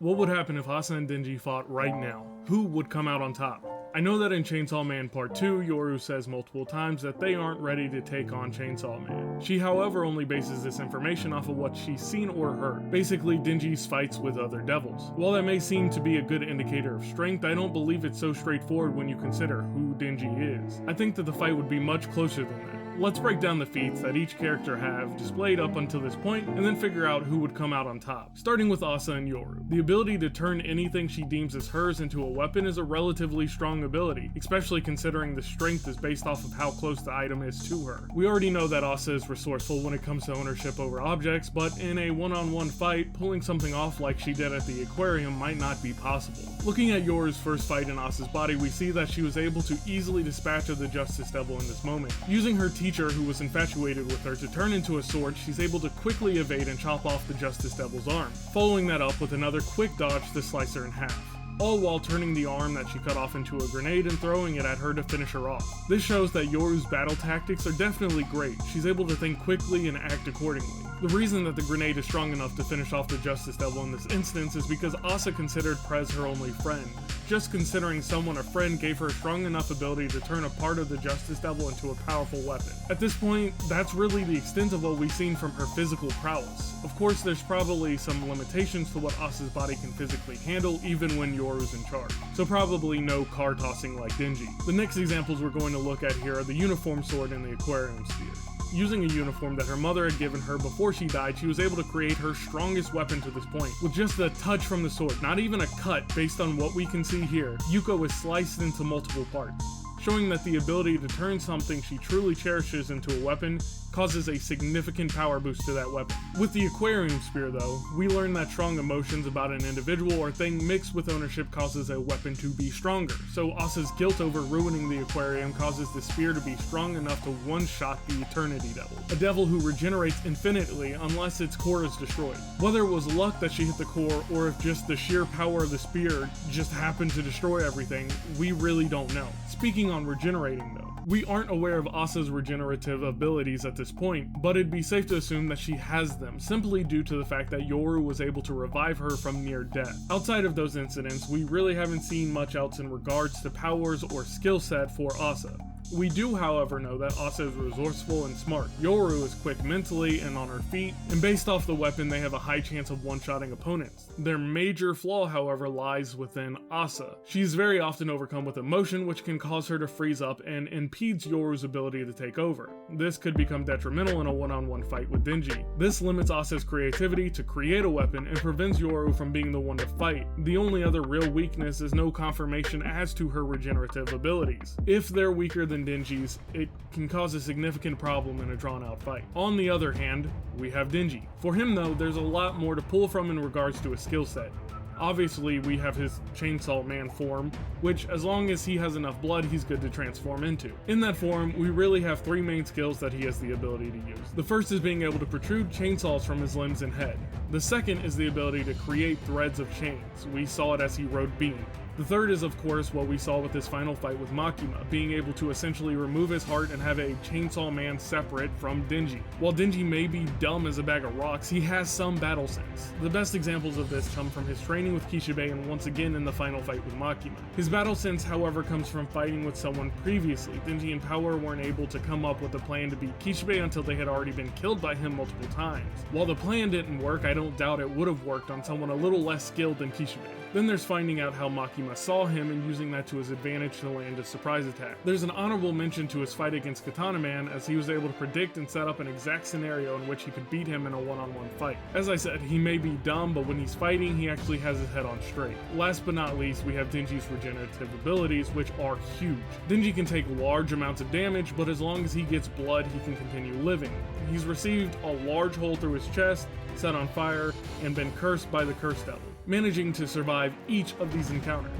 What would happen if Asa and Denji fought right now? Who would come out on top? I know that in Chainsaw Man Part 2, Yoru says multiple times that they aren't ready to take on Chainsaw Man. She, however, only bases this information off of what she's seen or heard, basically Denji's fights with other devils. While that may seem to be a good indicator of strength, I don't believe it's so straightforward when you consider who Denji is. I think that the fight would be much closer than that. Let's break down the feats that each character have displayed up until this point, and then figure out who would come out on top. Starting with Asa and Yoru. The ability to turn anything she deems as hers into a weapon is a relatively strong ability, especially considering the strength is based off of how close the item is to her. We already know that Asa is resourceful when it comes to ownership over objects, but in a one-on-one fight, pulling something off like she did at the aquarium might not be possible. Looking at Yoru's first fight in Asa's body, we see that she was able to easily dispatch of the Justice Devil in this moment. Using her teacher, who was infatuated with her, to turn into a sword, she's able to quickly evade and chop off the Justice Devil's arm, following that up with another quick dodge to slice her in half, all while turning the arm that she cut off into a grenade and throwing it at her to finish her off. This shows that Yoru's battle tactics are definitely great. She's able to think quickly and act accordingly. The reason that the grenade is strong enough to finish off the Justice Devil in this instance is because Asa considered Prez her only friend. Just considering someone a friend gave her a strong enough ability to turn a part of the Justice Devil into a powerful weapon. At this point, that's really the extent of what we've seen from her physical prowess. Of course, there's probably some limitations to what Asa's body can physically handle even when Yoru's in charge, so probably no car tossing like Denji. The next examples we're going to look at here are the uniform sword and the aquarium spear. Using a uniform that her mother had given her before she died, she was able to create her strongest weapon to this point. With just a touch from the sword, not even a cut based on what we can see here, Yuko is sliced into multiple parts, showing that the ability to turn something she truly cherishes into a weapon causes a significant power boost to that weapon. With the aquarium spear though, we learn that strong emotions about an individual or thing mixed with ownership causes a weapon to be stronger, so Asa's guilt over ruining the aquarium causes the spear to be strong enough to one-shot the Eternity Devil, a devil who regenerates infinitely unless its core is destroyed. Whether it was luck that she hit the core or if just the sheer power of the spear just happened to destroy everything, we really don't know. Speaking on regenerating though, we aren't aware of Asa's regenerative abilities at this point, but it'd be safe to assume that she has them, simply due to the fact that Yoru was able to revive her from near death. Outside of those incidents, we really haven't seen much else in regards to powers or skill set for Asa. We do, however, know that Asa is resourceful and smart. Yoru is quick mentally and on her feet, and based off the weapon, they have a high chance of one-shotting opponents. Their major flaw, however, lies within Asa. She's very often overcome with emotion, which can cause her to freeze up and impedes Yoru's ability to take over. This could become detrimental in a one-on-one fight with Denji. This limits Asa's creativity to create a weapon and prevents Yoru from being the one to fight. The only other real weakness is no confirmation as to her regenerative abilities. If they're weaker than Denji's, it can cause a significant problem in a drawn-out fight. On the other hand, we have Denji. For him though, there's a lot more to pull from in regards to his skill set. Obviously, we have his Chainsaw Man form, which as long as he has enough blood, he's good to transform into. In that form, we really have three main skills that he has the ability to use. The first is being able to protrude chainsaws from his limbs and head. The second is the ability to create threads of chains. We saw it as he rode Beam. The third is, of course, what we saw with this final fight with Makima, being able to essentially remove his heart and have a Chainsaw Man separate from Denji. While Denji may be dumb as a bag of rocks, he has some battle sense. The best examples of this come from his training with Kishibe and once again in the final fight with Makima. His battle sense, however, comes from fighting with someone previously. Denji and Power weren't able to come up with a plan to beat Kishibe until they had already been killed by him multiple times. While the plan didn't work, I don't doubt it would have worked on someone a little less skilled than Kishibe. Then there's finding out how Makima saw him and using that to his advantage to land a surprise attack. There's an honorable mention to his fight against Katana Man, as he was able to predict and set up an exact scenario in which he could beat him in a one-on-one fight. As I said, he may be dumb, but when he's fighting, he actually has his head on straight. Last but not least, we have Denji's regenerative abilities, which are huge. Denji can take large amounts of damage, but as long as he gets blood, he can continue living. He's received a large hole through his chest, set on fire, and been cursed by the Curse Devil, managing to survive each of these encounters.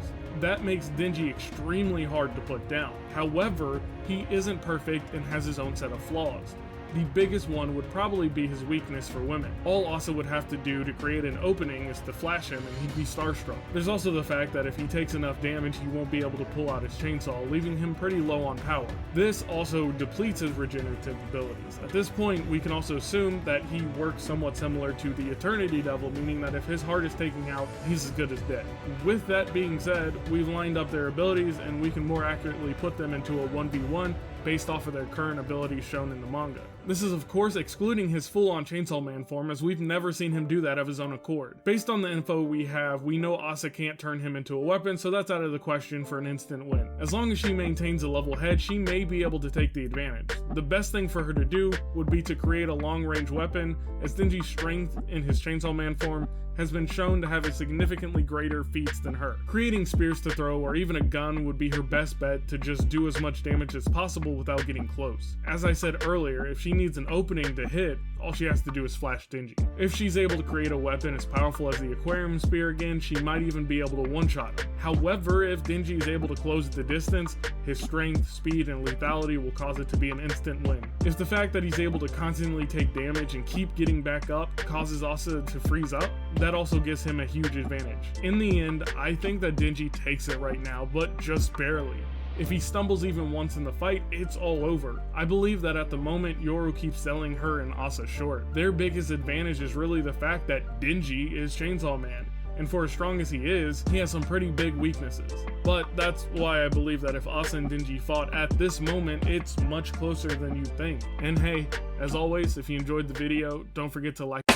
That makes Denji extremely hard to put down. However, he isn't perfect and has his own set of flaws. The biggest one would probably be his weakness for women. All Asa would have to do to create an opening is to flash him and he'd be starstruck. There's also the fact that if he takes enough damage, he won't be able to pull out his chainsaw, leaving him pretty low on power. This also depletes his regenerative abilities. At this point, we can also assume that he works somewhat similar to the Eternity Devil, meaning that if his heart is taken out, he's as good as dead. With that being said, we've lined up their abilities and we can more accurately put them into a 1v1 based off of their current abilities shown in the manga. This is of course excluding his full-on Chainsaw Man form, as we've never seen him do that of his own accord. Based on the info we have, we know Asa can't turn him into a weapon, so that's out of the question for an instant win. As long as she maintains a level head, she may be able to take the advantage. The best thing for her to do would be to create a long-range weapon, as Denji's strength in his Chainsaw Man form has been shown to have a significantly greater feats than her. Creating spears to throw or even a gun would be her best bet to just do as much damage as possible without getting close. As I said earlier, if she needs an opening to hit, all she has to do is flash Denji. If she's able to create a weapon as powerful as the Aquarium Spear again, she might even be able to one-shot him. However, if Denji is able to close the distance, his strength, speed, and lethality will cause it to be an instant win. If the fact that he's able to constantly take damage and keep getting back up causes Asa to freeze up, that also gives him a huge advantage. In the end, I think that Denji takes it right now, but just barely. If he stumbles even once in the fight, it's all over. I believe that at the moment, Yoru keeps selling her and Asa short. Their biggest advantage is really the fact that Denji is Chainsaw Man, and for as strong as he is, he has some pretty big weaknesses. But that's why I believe that if Asa and Denji fought at this moment, it's much closer than you think. And hey, as always, if you enjoyed the video, don't forget to like